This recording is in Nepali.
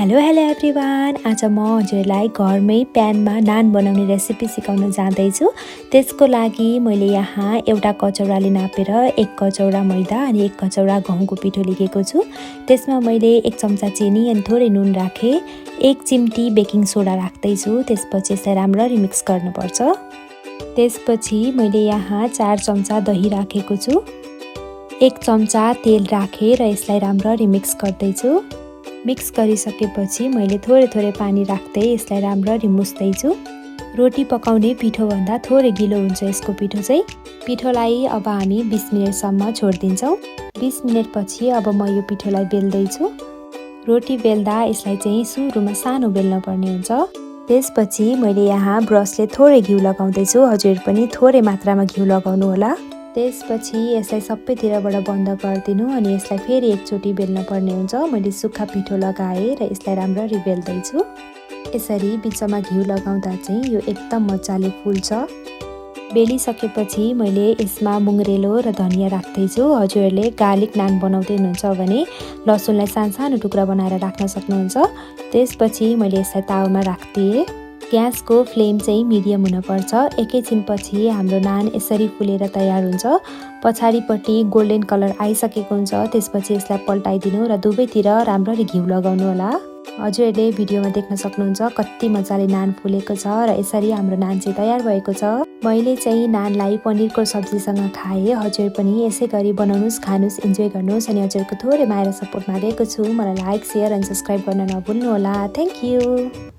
Hello everyone. आज म हजुरलाई घरमै प्यानमा नान बनाउने रेसिपी सिकाउन जाँदैछु। त्यसको लागि मैले यहाँ एउटा कचौराले नापेर 1 कचौरा मैदा अनि 1 कचौरा गहुँको पिठो लिएको छु। त्यसमा मैले 1 चम्चा चिनी अनि थोरै नुन राखे, 1 चिम्टी बेकिङ सोडा राख्दैछु। त्यसपछि यसलाई राम्ररी मिक्स गर्नुपर्छ। त्यसपछि मैले यहाँ 4 चम्चा दही राखेको छु, 1 चम्चा तेल राखे र यसलाई राम्ररी मिक्स गर्दैछु। मिक्स गरिसकेपछि मैले थोरै पानी राख्दै यसलाई राम्ररी मुस्दैछु। रोटी पकाउने पिठो भन्दा थोरै गिलो हुन्छ यसको पिठो चाहिँ। पिठोलाई अब हामी 20 मिनेटसम्म छोड्दिन्छौँ। 20 मिनेटपछि अब म यो पिठोलाई बेल्दैछु। रोटी बेल्दा यसलाई चाहिँ सुरुमा सानो बेल्न पर्ने हुन्छ। त्यसपछि मैले यहाँ ब्रसले थोरै घिउ लगाउँदैछु। हजुर पनि थोरै मात्रामा घिउ लगाउनु होला। त्यसपछि यसलाई सबैतिरबाट बन्द गरिदिनु अनि यसलाई फेरि एकचोटि बेल्न पर्ने हुन्छ। मैले सुक्खा पिठो लगाएँ र यसलाई राम्ररी बेल्दैछु। यसरी बिचमा घिउ लगाउँदा चाहिँ यो एकदम मजाले फुल्छ। बेलिसकेपछि मैले यसमा मुङ्ग्रेलो र धनिया राख्दैछु। हजुरहरूले गार्लिक नान बनाउँदै हुनुहुन्छ भने लसुनलाई सानो टुक्रा बनाएर राख्न सक्नुहुन्छ। त्यसपछि मैले यसलाई तावामा राखिदिएँ। ग्यासको फ्लेम चाहिँ मिडियम हुनुपर्छ। एकैछिनपछि हाम्रो नान यसरी फुलेर तयार हुन्छ। पछाडिपट्टि गोल्डन कलर आइसकेको हुन्छ। त्यसपछि यसलाई पल्टाइदिनु र दुवैतिर राम्ररी घिउ लगाउनु होला। हजुरहरूले भिडियोमा देख्न सक्नुहुन्छ कति मजाले नान फुलेको छ र यसरी हाम्रो नान चाहिँ तयार भएको छ। मैले चाहिँ नानलाई पनिरको सब्जीसँग खाएँ। हजुर पनि यसै गरी बनाउनुहोस्, खानुहोस्, इन्जोय गर्नुहोस् अनि हजुरको थोरै माया र सपोर्ट मागेको छु। मलाई लाइक, सेयर अनि सब्सक्राइब गर्न नभुल्नु होला। Thank you.